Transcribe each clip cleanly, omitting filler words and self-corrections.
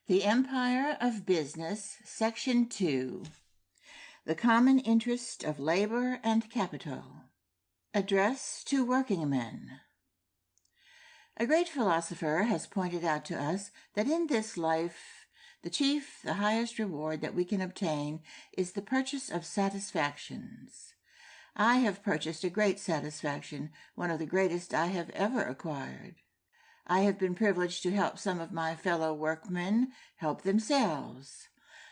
The Empire of Business, Section 2. The Common Interest of Labor and Capital. Address to Working Men. A great philosopher has pointed out to us that in this life, the highest reward that we can obtain is the purchase of satisfactions. I have purchased a great satisfaction, one of the greatest I have ever acquired. I have been privileged to help some of my fellow workmen help themselves.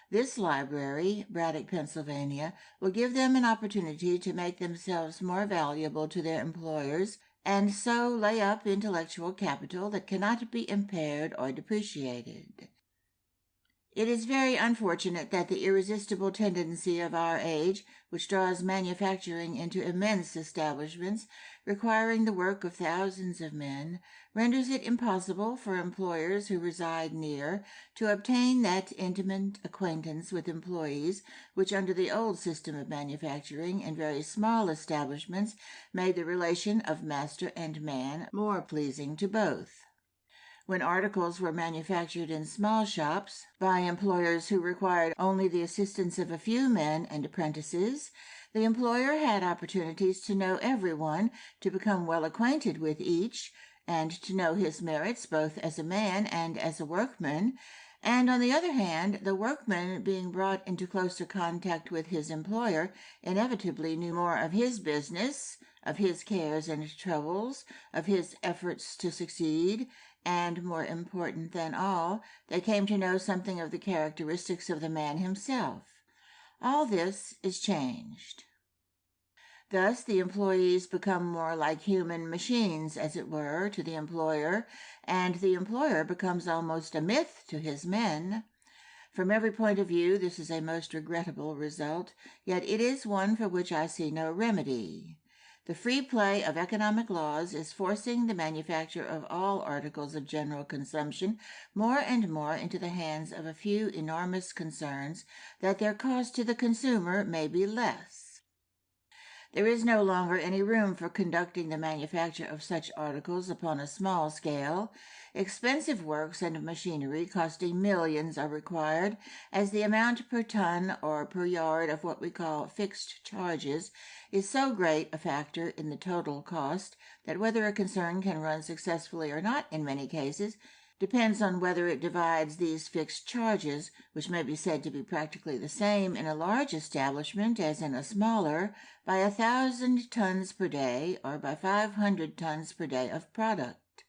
This library, Braddock, Pennsylvania, will give them an opportunity to make themselves more valuable to their employers and so lay up intellectual capital that cannot be impaired or depreciated. It is very unfortunate that the irresistible tendency of our age, which draws manufacturing into immense establishments, requiring the work of thousands of men, renders it impossible for employers who reside near to obtain that intimate acquaintance with employees which under the old system of manufacturing in very small establishments made the relation of master and man more pleasing to both. When articles were manufactured in small shops by employers who required only the assistance of a few men and apprentices, the employer had opportunities to know everyone, to become well acquainted with each, and to know his merits both as a man and as a workman, and on the other hand, the workman, being brought into closer contact with his employer, inevitably knew more of his business, of his cares and troubles, of his efforts to succeed, and, more important than all, they came to know something of the characteristics of the man himself. All this is changed. Thus, the employees become more like human machines, as it were, to the employer, and the employer becomes almost a myth to his men. From every point of view, this is a most regrettable result, yet it is one for which I see no remedy. The free play of economic laws is forcing the manufacture of all articles of general consumption more and more into the hands of a few enormous concerns, that their cost to the consumer may be less. There is no longer any room for conducting the manufacture of such articles upon a small scale. Expensive works and machinery costing millions are required, as the amount per ton or per yard of what we call fixed charges is so great a factor in the total cost that whether a concern can run successfully or not in many cases depends on whether it divides these fixed charges, which may be said to be practically the same in a large establishment as in a smaller, by 1,000 tons per day or by 500 tons per day of product.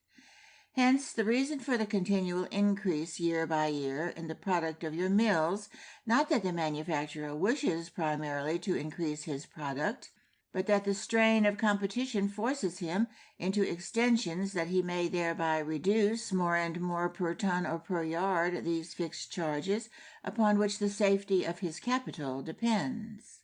Hence, the reason for the continual increase year by year in the product of your mills, not that the manufacturer wishes primarily to increase his product, but that the strain of competition forces him into extensions that he may thereby reduce more and more per ton or per yard these fixed charges upon which the safety of his capital depends.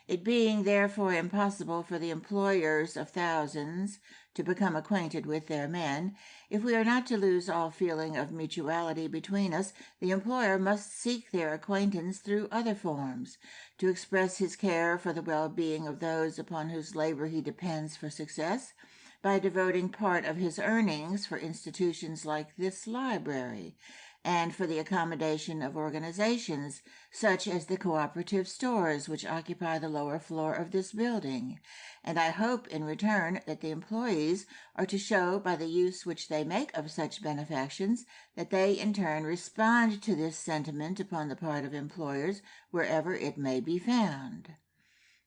It being therefore impossible for the employers of thousands to become acquainted with their men, if we are not to lose all feeling of mutuality between us, the employer must seek their acquaintance through other forms, to express his care for the well-being of those upon whose labor he depends for success, by devoting part of his earnings for institutions like this library, and for the accommodation of organizations, such as the cooperative stores which occupy the lower floor of this building, and I hope in return that the employees are to show by the use which they make of such benefactions that they in turn respond to this sentiment upon the part of employers wherever it may be found.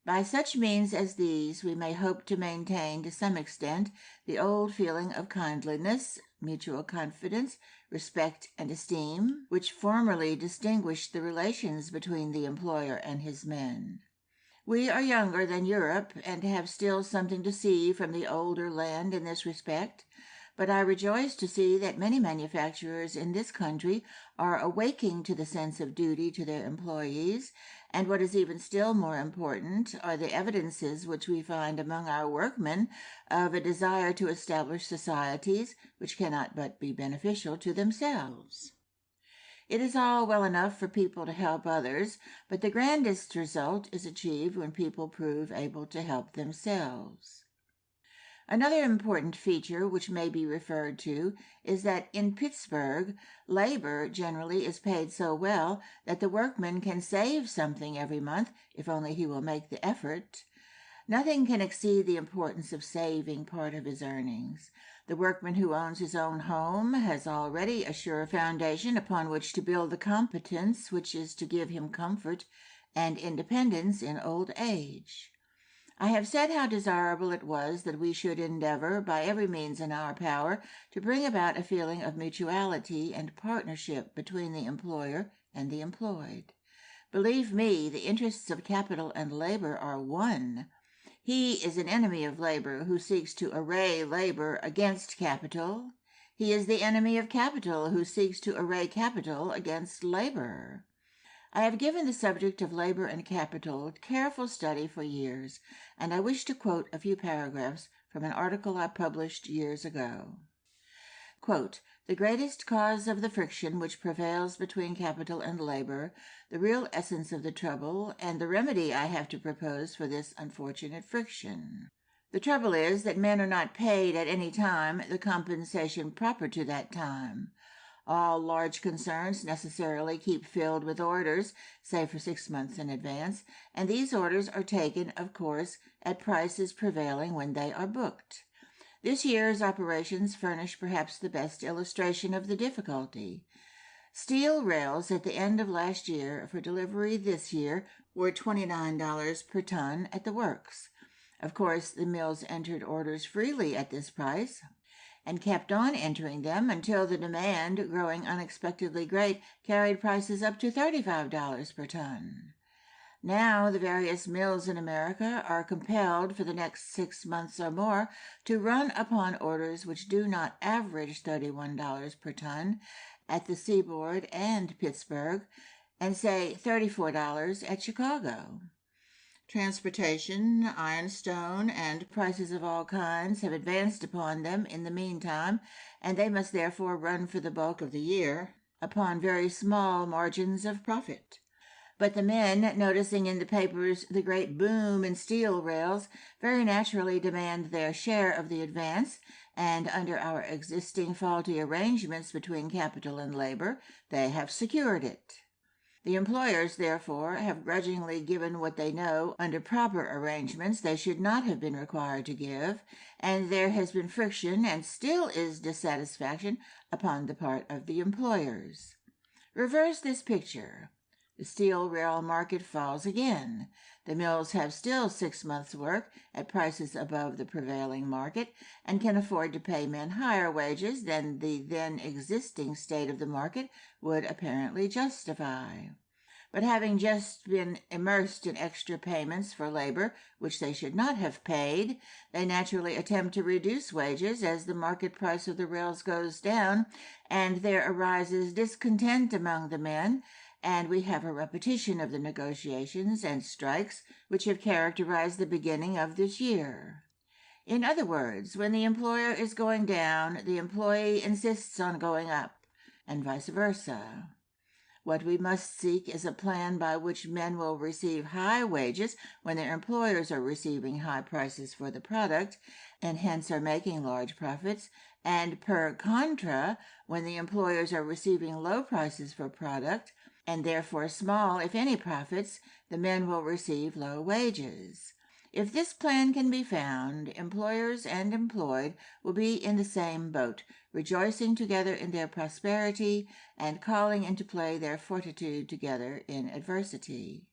By such means as these, we may hope to maintain to some extent the old feeling of kindliness, mutual confidence, respect, and esteem, which formerly distinguished the relations between the employer and his men. We are younger than Europe, and have still something to see from the older land in this respect, but I rejoice to see that many manufacturers in this country are awaking to the sense of duty to their employees, and what is even still more important are the evidences which we find among our workmen of a desire to establish societies which cannot but be beneficial to themselves. It is all well enough for people to help others, but the grandest result is achieved when people prove able to help themselves. Another important feature which may be referred to is that in Pittsburgh, labor generally is paid so well that the workman can save something every month if only he will make the effort. Nothing can exceed the importance of saving part of his earnings. The workman who owns his own home has already a sure foundation upon which to build the competence which is to give him comfort and independence in old age. I have said how desirable it was that we should endeavor, by every means in our power, to bring about a feeling of mutuality and partnership between the employer and the employed. Believe me, the interests of capital and labor are one. He is an enemy of labor who seeks to array labor against capital. He is the enemy of capital who seeks to array capital against labor. I have given the subject of labor and capital careful study for years, and I wish to quote a few paragraphs from an article I published years ago. Quote, "The greatest cause of the friction which prevails between capital and labor, the real essence of the trouble, and the remedy I have to propose for this unfortunate friction. The trouble is that men are not paid at any time the compensation proper to that time. All large concerns necessarily keep filled with orders, say for 6 months in advance, and these orders are taken, of course, at prices prevailing when they are booked. This year's operations furnish perhaps the best illustration of the difficulty. Steel rails at the end of last year for delivery this year were $29 per ton at the works. Of course, the mills entered orders freely at this price, and kept on entering them until the demand, growing unexpectedly great, carried prices up to $35 per ton. Now the various mills in America are compelled for the next 6 months or more to run upon orders which do not average $31 per ton at the seaboard and Pittsburgh, and say $34 at Chicago. Transportation, ironstone, and prices of all kinds have advanced upon them in the meantime, and they must therefore run for the bulk of the year upon very small margins of profit. But the men, noticing in the papers the great boom in steel rails, very naturally demand their share of the advance, and under our existing faulty arrangements between capital and labor, they have secured it. The employers, therefore, have grudgingly given what they know under proper arrangements they should not have been required to give, and there has been friction and still is dissatisfaction upon the part of the employers. Reverse this picture. The steel rail market falls again. The mills have still 6 months' work at prices above the prevailing market, and can afford to pay men higher wages than the then existing state of the market would apparently justify. But having just been immersed in extra payments for labor which they should not have paid, they naturally attempt to reduce wages as the market price of the rails goes down, and there arises discontent among the men, and we have a repetition of the negotiations and strikes which have characterized the beginning of this year. In other words, when the employer is going down, the employee insists on going up, and vice versa. What we must seek is a plan by which men will receive high wages when their employers are receiving high prices for the product, and hence are making large profits, and per contra, when the employers are receiving low prices for product, and therefore small, if any, profits, the men will receive low wages. If this plan can be found, employers and employed will be in the same boat, rejoicing together in their prosperity and calling into play their fortitude together in adversity.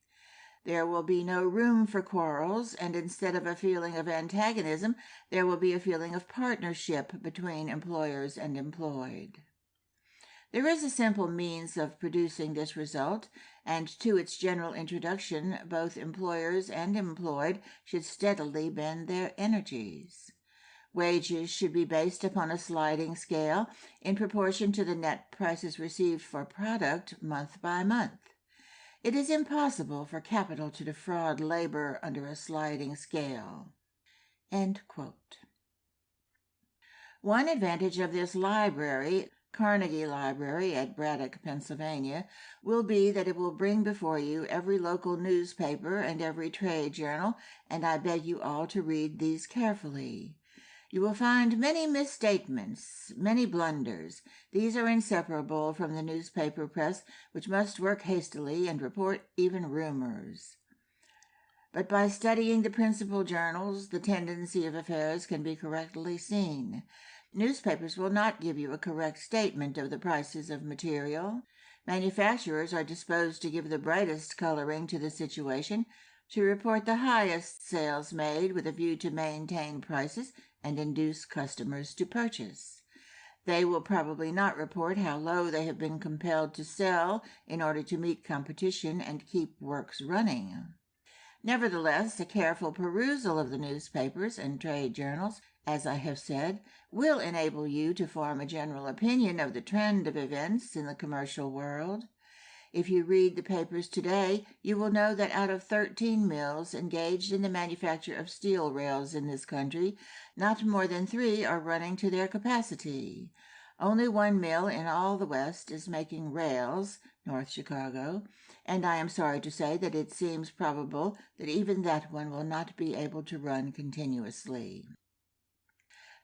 There will be no room for quarrels, and instead of a feeling of antagonism, there will be a feeling of partnership between employers and employed. There is a simple means of producing this result, and to its general introduction both employers and employed should steadily bend their energies. Wages should be based upon a sliding scale in proportion to the net prices received for product month by month. It is impossible for capital to defraud labor under a sliding scale." End quote. One advantage of this library, Carnegie Library at Braddock, Pennsylvania, will be that it will bring before you every local newspaper and every trade journal, and I beg you all to read these carefully. You will find many misstatements, many blunders. These are inseparable from the newspaper press, which must work hastily and report even rumors. But by studying the principal journals, the tendency of affairs can be correctly seen. Newspapers will not give you a correct statement of the prices of material. Manufacturers are disposed to give the brightest coloring to the situation, to report the highest sales made with a view to maintain prices and induce customers to purchase. They will probably not report how low they have been compelled to sell in order to meet competition and keep works running. Nevertheless, a careful perusal of the newspapers and trade journals, as I have said, will enable you to form a general opinion of the trend of events in the commercial world. If you read the papers today, you will know that out of 13 mills engaged in the manufacture of steel rails in this country, not more than 3 are running to their capacity. Only 1 mill in all the West is making rails, North Chicago, and I am sorry to say that it seems probable that even that one will not be able to run continuously.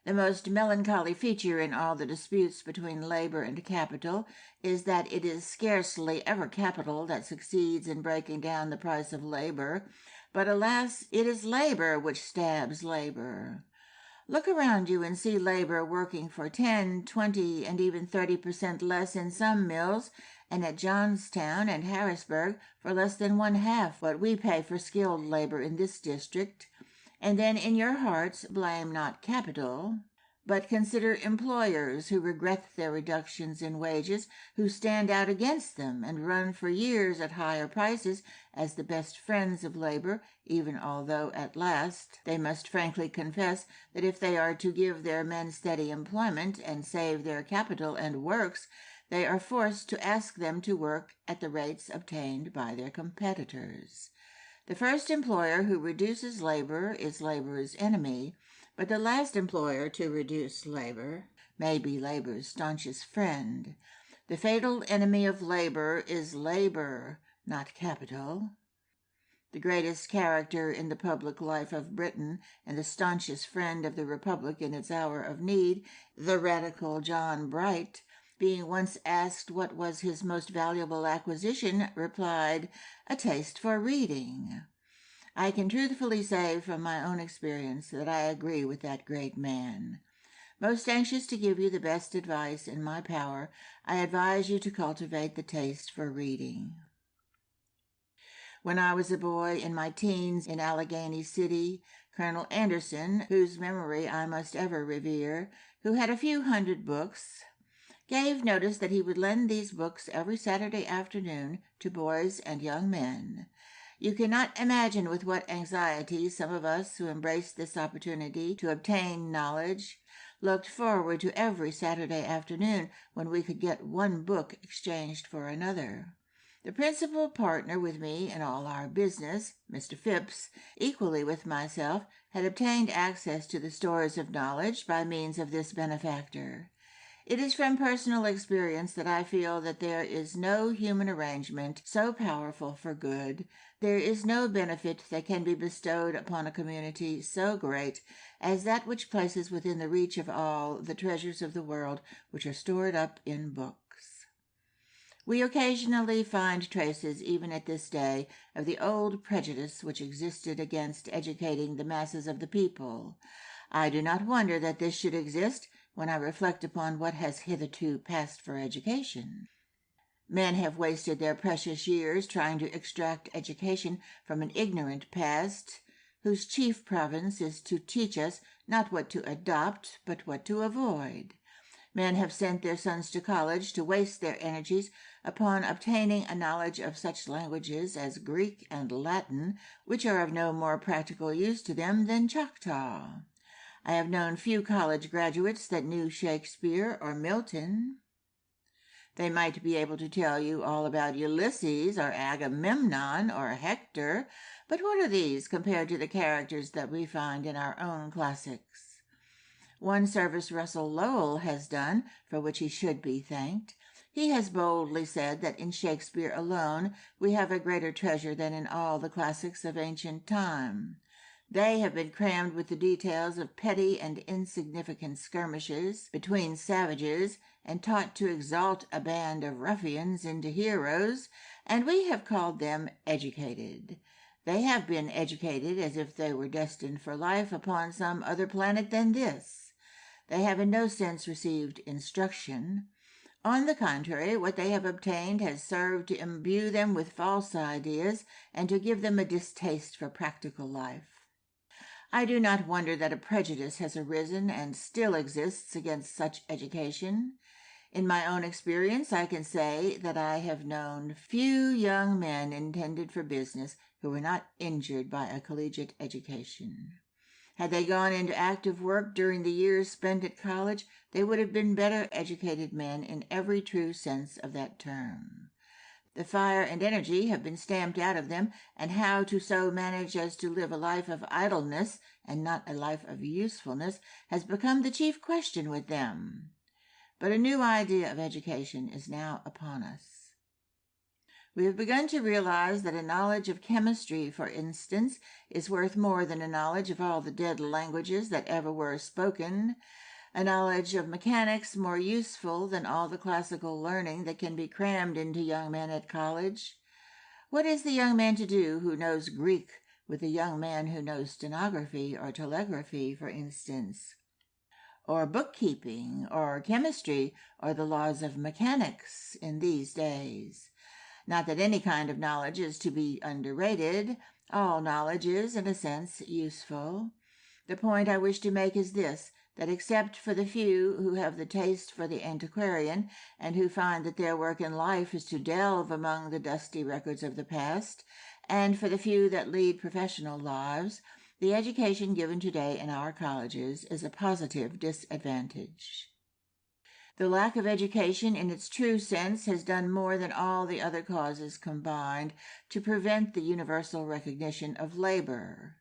The most melancholy feature in all the disputes between labor and capital is that it is scarcely ever capital that succeeds in breaking down the price of labor, but alas, it is labor which stabs labor. Look around you and see labor working for 10, 20, and even 30% less in some mills, and at Johnstown and Harrisburg for less than 1/2 what we pay for skilled labor in this district. And then in your hearts blame not capital, but consider employers who regret their reductions in wages, who stand out against them and run for years at higher prices as the best friends of labor, even although at last they must frankly confess that if they are to give their men steady employment and save their capital and works, they are forced to ask them to work at the rates obtained by their competitors. The first employer who reduces labor is labor's enemy, but the last employer to reduce labor may be labor's staunchest friend. The fatal enemy of labor is labor, not capital. The greatest character in the public life of Britain and the staunchest friend of the Republic in its hour of need, the radical John Bright, being once asked what was his most valuable acquisition, replied, "A taste for reading." I can truthfully say from my own experience that I agree with that great man. Most anxious to give you the best advice in my power, I advise you to cultivate the taste for reading. When I was a boy in my teens in Allegheny City, Colonel Anderson, whose memory I must ever revere, who had a few hundred books, gave notice that he would lend these books every Saturday afternoon to boys and young men. You cannot imagine with what anxiety some of us who embraced this opportunity to obtain knowledge looked forward to every Saturday afternoon when we could get one book exchanged for another. The principal partner with me in all our business, Mr. Phipps, equally with myself, had obtained access to the stores of knowledge by means of this benefactor. It is from personal experience that I feel that there is no human arrangement so powerful for good, there is no benefit that can be bestowed upon a community so great as that which places within the reach of all the treasures of the world which are stored up in books. We occasionally find traces, even at this day, of the old prejudice which existed against educating the masses of the people. I do not wonder that this should exist when I reflect upon what has hitherto passed for education. Men have wasted their precious years trying to extract education from an ignorant past, whose chief province is to teach us not what to adopt, but what to avoid. Men have sent their sons to college to waste their energies upon obtaining a knowledge of such languages as Greek and Latin, which are of no more practical use to them than Choctaw. I have known few college graduates that knew Shakespeare or Milton. They might be able to tell you all about Ulysses or Agamemnon or Hector, but what are these compared to the characters that we find in our own classics? One service Russell Lowell has done, for which he should be thanked. He has boldly said that in Shakespeare alone we have a greater treasure than in all the classics of ancient time. They have been crammed with the details of petty and insignificant skirmishes between savages and taught to exalt a band of ruffians into heroes, and we have called them educated. They have been educated as if they were destined for life upon some other planet than this. They have in no sense received instruction. On the contrary, what they have obtained has served to imbue them with false ideas and to give them a distaste for practical life. I do not wonder that a prejudice has arisen and still exists against such education. In my own experience, I can say that I have known few young men intended for business who were not injured by a collegiate education. Had they gone into active work during the years spent at college, they would have been better educated men in every true sense of that term. The fire and energy have been stamped out of them, and how to so manage as to live a life of idleness and not a life of usefulness has become the chief question with them. But a new idea of education is now upon us. We have begun to realize that a knowledge of chemistry, for instance, is worth more than a knowledge of all the dead languages that ever were spoken, a knowledge of mechanics more useful than all the classical learning that can be crammed into young men at college. What is the young man to do who knows Greek with a young man who knows stenography or telegraphy, for instance, or bookkeeping, or chemistry, or the laws of mechanics in these days? Not that any kind of knowledge is to be underrated. All knowledge is, in a sense, useful. The point I wish to make is this, that except for the few who have the taste for the antiquarian and who find that their work in life is to delve among the dusty records of the past, and for the few that lead professional lives, the education given today in our colleges is a positive disadvantage. The lack of education in its true sense has done more than all the other causes combined to prevent the universal recognition of labor.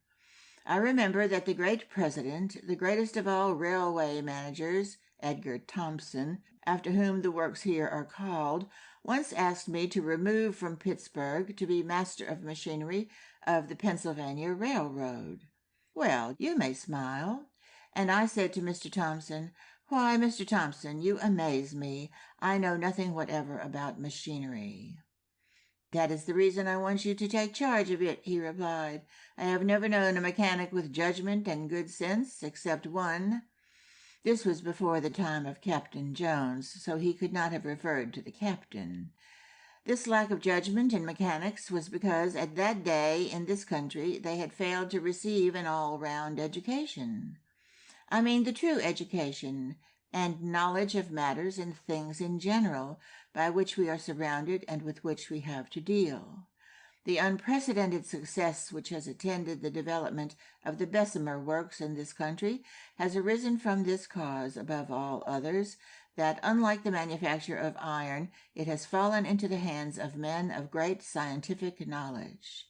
I remember that the great president, the greatest of all railway managers, Edgar Thomson, after whom the works here are called, once asked me to remove from Pittsburgh to be master of machinery of the Pennsylvania Railroad. Well, you may smile. And I said to Mr. Thomson, "Why, Mr. Thomson, you amaze me. I know nothing whatever about machinery." "That is the reason I want you to take charge of it," he replied. "I have never known a mechanic with judgment and good sense, except one." This was before the time of Captain Jones, so he could not have referred to the captain. This lack of judgment in mechanics was because at that day in this country they had failed to receive an all-round education. I mean the true education and knowledge of matters and things in general, by which we are surrounded and with which we have to deal. The unprecedented success which has attended the development of the Bessemer works in this country has arisen from this cause, above all others, that, unlike the manufacture of iron, it has fallen into the hands of men of great scientific knowledge.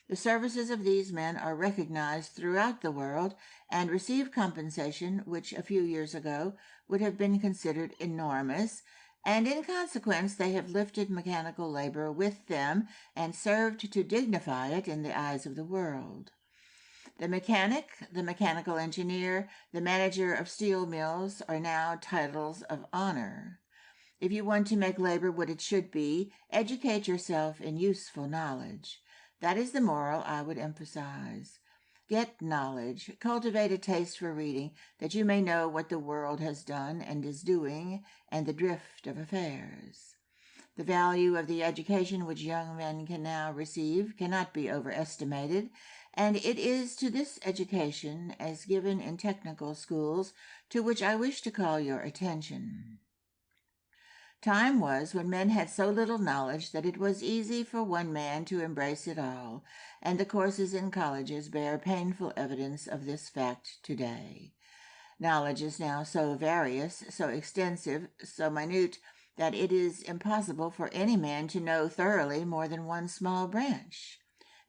The services of these men are recognized throughout the world and receive compensation which a few years ago would have been considered enormous, and in consequence they have lifted mechanical labor with them and served to dignify it in the eyes of the world. The mechanic, the mechanical engineer, the manager of steel mills are now titles of honor. If you want to make labor what it should be, educate yourself in useful knowledge. That is the moral I would emphasize. Get knowledge, cultivate a taste for reading, that you may know what the world has done and is doing, and the drift of affairs. The value of the education which young men can now receive cannot be overestimated, and it is to this education, as given in technical schools, to which I wish to call your attention. Time was when men had so little knowledge that it was easy for one man to embrace it all, and the courses in colleges bear painful evidence of this fact today. Knowledge is now so various, so extensive, so minute, that it is impossible for any man to know thoroughly more than one small branch.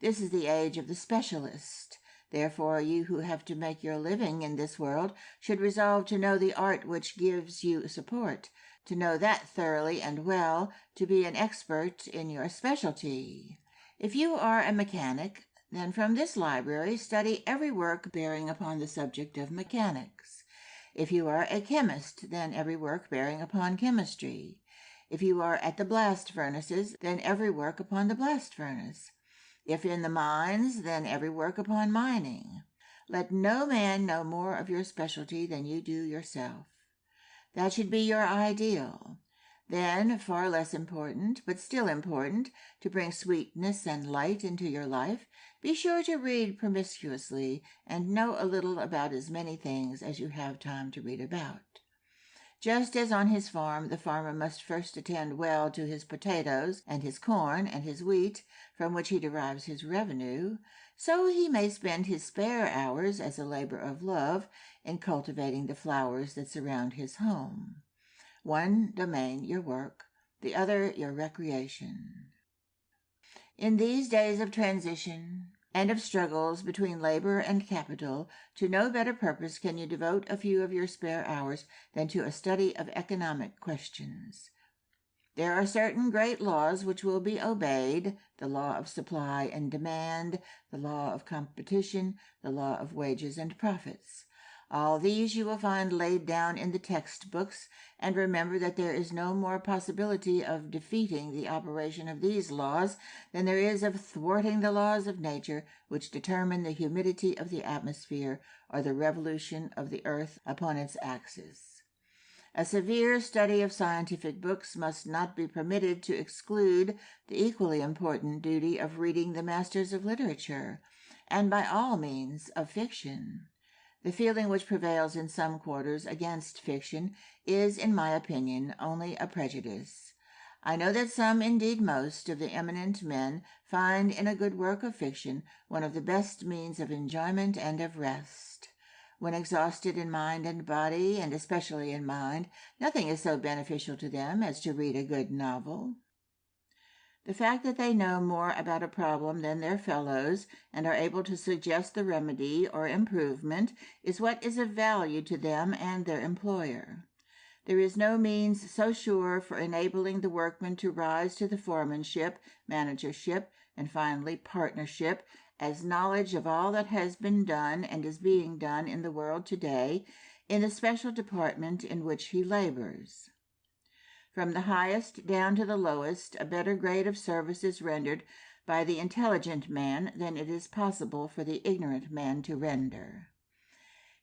This is the age of the specialist. Therefore, you who have to make your living in this world should resolve to know the art which gives you support, to know that thoroughly and well, to be an expert in your specialty. If you are a mechanic, Then from this library, study every work bearing upon the subject of mechanics. If you are a chemist, then every work bearing upon chemistry. If you are at the blast furnaces, then every work upon the blast furnace. If in the mines, then every work upon mining. Let no man know more of your specialty than you do yourself. That should be your ideal. Then, far less important, but still important, to bring sweetness and light into your life, be sure to read promiscuously and know a little about as many things as you have time to read about. Just as on his farm the farmer must first attend well to his potatoes and his corn and his wheat, from which he derives his revenue, so he may spend his spare hours as a labor of love in cultivating the flowers that surround his home. One domain your work, the other your recreation. In these days of transition and of struggles between labor and capital, to no better purpose can you devote a few of your spare hours than to a study of economic questions. There are certain great laws which will be obeyed, the law of supply and demand, the law of competition, the law of wages and profits. All these you will find laid down in the textbooks, and remember that there is no more possibility of defeating the operation of these laws than there is of thwarting the laws of nature which determine the humidity of the atmosphere or the revolution of the earth upon its axis. A severe study of scientific books must not be permitted to exclude the equally important duty of reading the masters of literature, and by all means of fiction. The feeling which prevails in some quarters against fiction is, in my opinion, only a prejudice. I know that some, indeed most, of the eminent men find in a good work of fiction one of the best means of enjoyment and of rest. When exhausted in mind and body, and especially in mind, nothing is so beneficial to them as to read a good novel. The fact that they know more about a problem than their fellows and are able to suggest the remedy or improvement is what is of value to them and their employer. There is no means so sure for enabling the workman to rise to the foremanship, managership, and finally partnership as knowledge of all that has been done and is being done in the world today in the special department in which he labors. From the highest down to the lowest, a better grade of service is rendered by the intelligent man than it is possible for the ignorant man to render.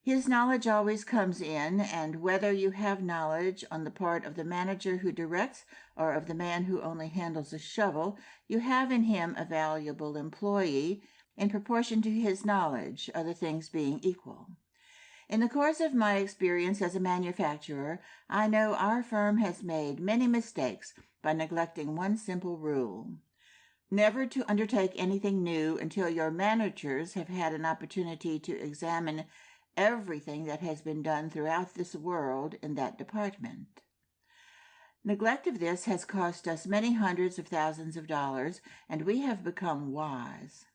His knowledge always comes in, and whether you have knowledge on the part of the manager who directs or of the man who only handles a shovel, you have in him a valuable employee in proportion to his knowledge, other things being equal. In the course of my experience as a manufacturer, I know our firm has made many mistakes by neglecting one simple rule: never to undertake anything new until your managers have had an opportunity to examine everything that has been done throughout this world in that department. Neglect of this has cost us many hundreds of thousands of dollars, and we have become wise.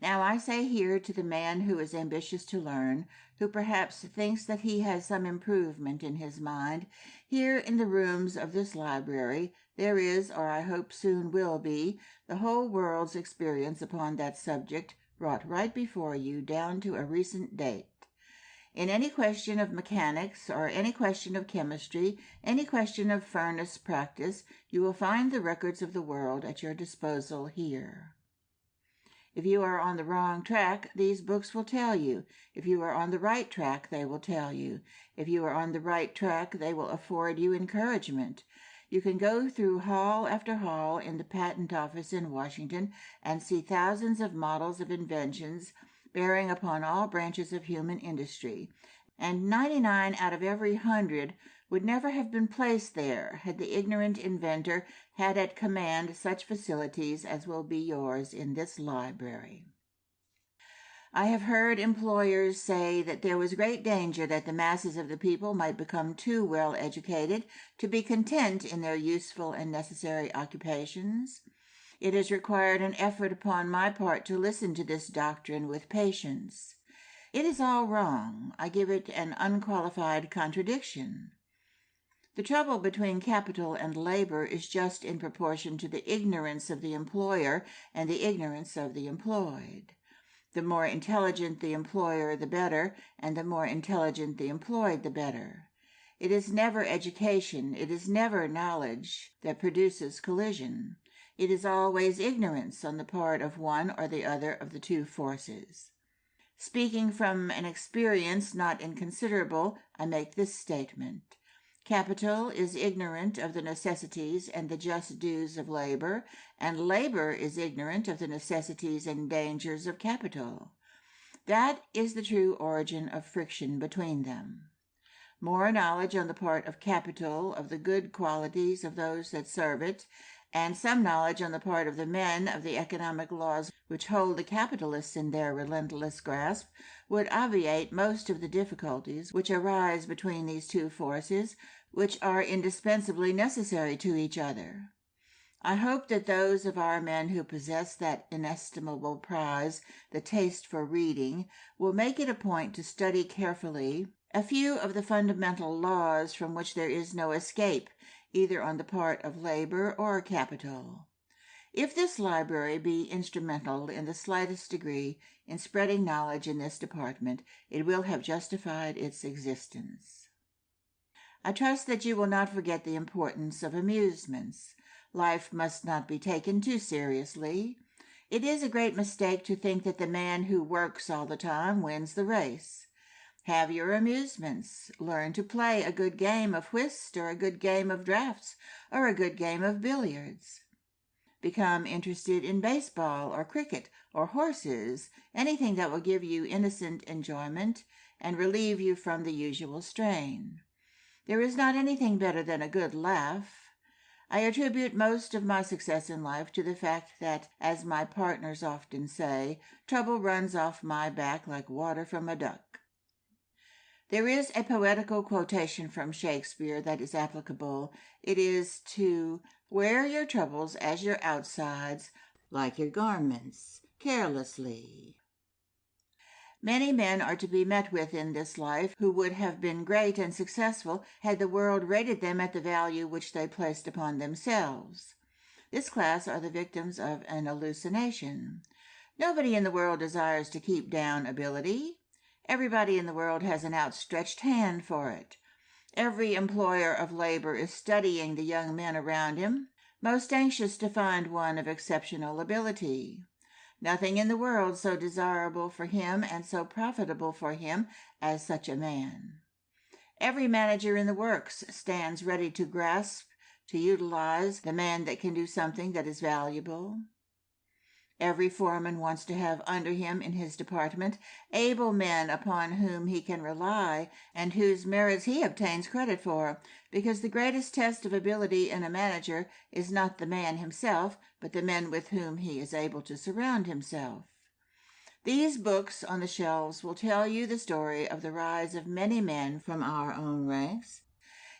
Now I say here to the man who is ambitious to learn, who perhaps thinks that he has some improvement in his mind, here in the rooms of this library there is, or I hope soon will be, the whole world's experience upon that subject brought right before you down to a recent date. In any question of mechanics, or any question of chemistry, any question of furnace practice, you will find the records of the world at your disposal here. If you are on the wrong track, these books will tell you. If you are on the right track, they will tell you. If you are on the right track, they will afford you encouragement. You can go through hall after hall in the patent office in Washington and see thousands of models of inventions bearing upon all branches of human industry, and 99 out of every 100 would never have been placed there had the ignorant inventor had at command such facilities as will be yours in this library. I have heard employers say that there was great danger that the masses of the people might become too well educated to be content in their useful and necessary occupations. It has required an effort upon my part to listen to this doctrine with patience. It is all wrong. I give it an unqualified contradiction. The trouble between capital and labor is just in proportion to the ignorance of the employer and the ignorance of the employed. The more intelligent the employer, the better, and the more intelligent the employed, the better. It is never education, it is never knowledge that produces collision. It is always ignorance on the part of one or the other of the two forces. Speaking from an experience not inconsiderable, I make this statement. Capital is ignorant of the necessities and the just dues of labor, and labor is ignorant of the necessities and dangers of capital. That is the true origin of friction between them. More knowledge on the part of capital of the good qualities of those that serve it, and some knowledge on the part of the men of the economic laws which hold the capitalists in their relentless grasp, would obviate most of the difficulties which arise between these two forces, which are indispensably necessary to each other. I hope that those of our men who possess that inestimable prize, the taste for reading, will make it a point to study carefully a few of the fundamental laws from which there is no escape, either on the part of labor or capital. If this library be instrumental in the slightest degree in spreading knowledge in this department, it will have justified its existence. I trust that you will not forget the importance of amusements. Life must not be taken too seriously. It is a great mistake to think that the man who works all the time wins the race. Have your amusements. Learn to play a good game of whist or a good game of draughts or a good game of billiards. Become interested in baseball or cricket or horses, anything that will give you innocent enjoyment and relieve you from the usual strain. There is not anything better than a good laugh. I attribute most of my success in life to the fact that, as my partners often say, trouble runs off my back like water from a duck. There is a poetical quotation from Shakespeare that is applicable. It is to wear your troubles as your outsides, like your garments, carelessly. Many men are to be met with in this life who would have been great and successful had the world rated them at the value which they placed upon themselves. This class are the victims of an hallucination. Nobody in the world desires to keep down ability. Everybody in the world has an outstretched hand for it. Every employer of labor is studying the young men around him, most anxious to find one of exceptional ability. Nothing in the world so desirable for him and so profitable for him as such a man. Every manager in the works stands ready to grasp, to utilize the man that can do something that is valuable. Every foreman wants to have under him in his department able men upon whom he can rely and whose merits he obtains credit for, because the greatest test of ability in a manager is not the man himself, but the men with whom he is able to surround himself. These books on the shelves will tell you the story of the rise of many men from our own ranks.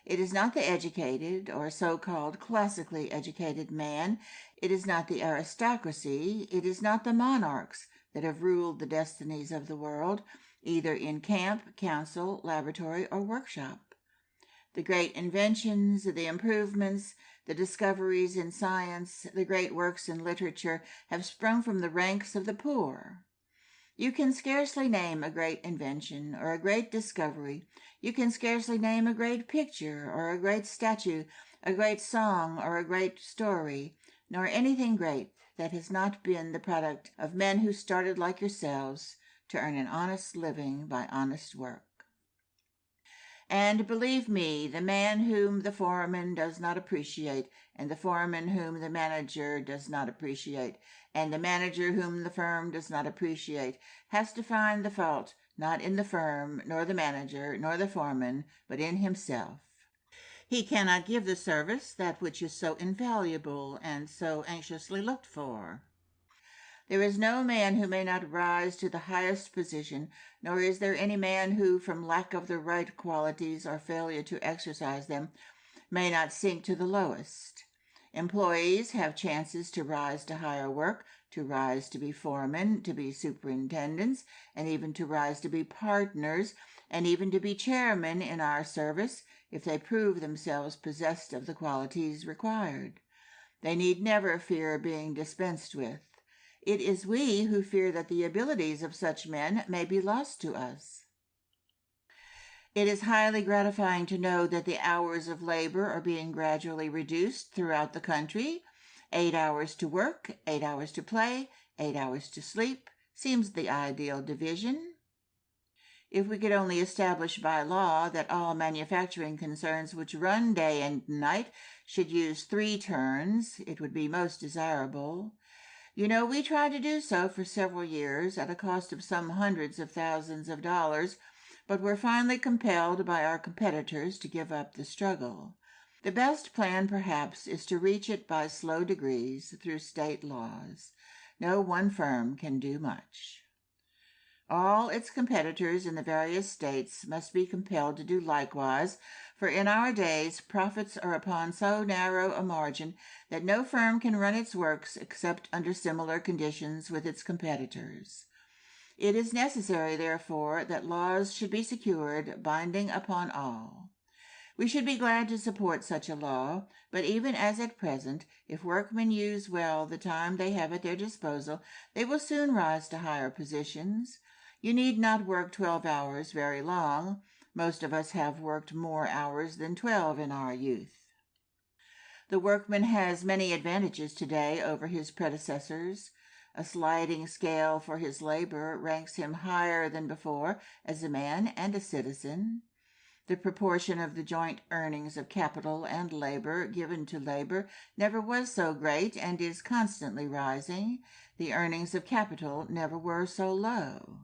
It is not the educated or so-called classically educated man. It is not the aristocracy. It is not the monarchs that have ruled the destinies of the world, either in camp, council, laboratory, or workshop. The great inventions, the improvements, the discoveries in science, the great works in literature have sprung from the ranks of the poor. You can scarcely name a great invention or a great discovery. You can scarcely name a great picture or a great statue, a great song or a great story, nor anything great that has not been the product of men who started like yourselves to earn an honest living by honest work. And believe me, the man whom the foreman does not appreciate, and the foreman whom the manager does not appreciate, and the manager whom the firm does not appreciate, has to find the fault not in the firm, nor the manager, nor the foreman, but in himself. He cannot give the service that which is so invaluable and so anxiously looked for. There is no man who may not rise to the highest position, nor is there any man who, from lack of the right qualities or failure to exercise them, may not sink to the lowest. Employees have chances to rise to higher work, to rise to be foremen, to be superintendents, and even to rise to be partners, and even to be chairmen in our service. if they prove themselves possessed of the qualities required. They need never fear being dispensed with. It is we who fear that the abilities of such men may be lost to us. It is highly gratifying to know that the hours of labor are being gradually reduced throughout the country. 8 hours to work, 8 hours to play, 8 hours to sleep seems the ideal division. If we could only establish by law that all manufacturing concerns which run day and night should use 3 turns, it would be most desirable. We tried to do so for several years at a cost of some hundreds of thousands of dollars, but were finally compelled by our competitors to give up the struggle. The best plan, perhaps, is to reach it by slow degrees through state laws. No one firm can do much. All its competitors in the various states must be compelled to do likewise, for in our days profits are upon so narrow a margin that no firm can run its works except under similar conditions with its competitors. It is necessary, therefore, that laws should be secured, binding upon all. We should be glad to support such a law, but even as at present, if workmen use well the time they have at their disposal, they will soon rise to higher positions. You need not work 12 hours very long. Most of us have worked more hours than 12 in our youth. The workman has many advantages today over his predecessors. A sliding scale for his labor ranks him higher than before as a man and a citizen. The proportion of the joint earnings of capital and labor given to labor never was so great and is constantly rising. The earnings of capital never were so low.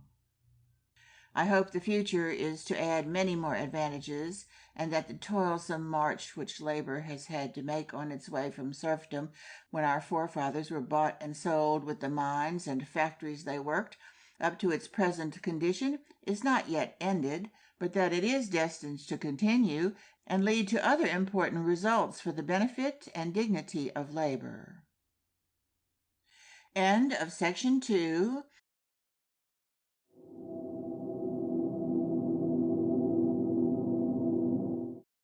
I hope the future is to add many more advantages, and that the toilsome march which labor has had to make on its way from serfdom, when our forefathers were bought and sold with the mines and factories they worked, up to its present condition, is not yet ended, but that it is destined to continue and lead to other important results for the benefit and dignity of labor. End of section 2.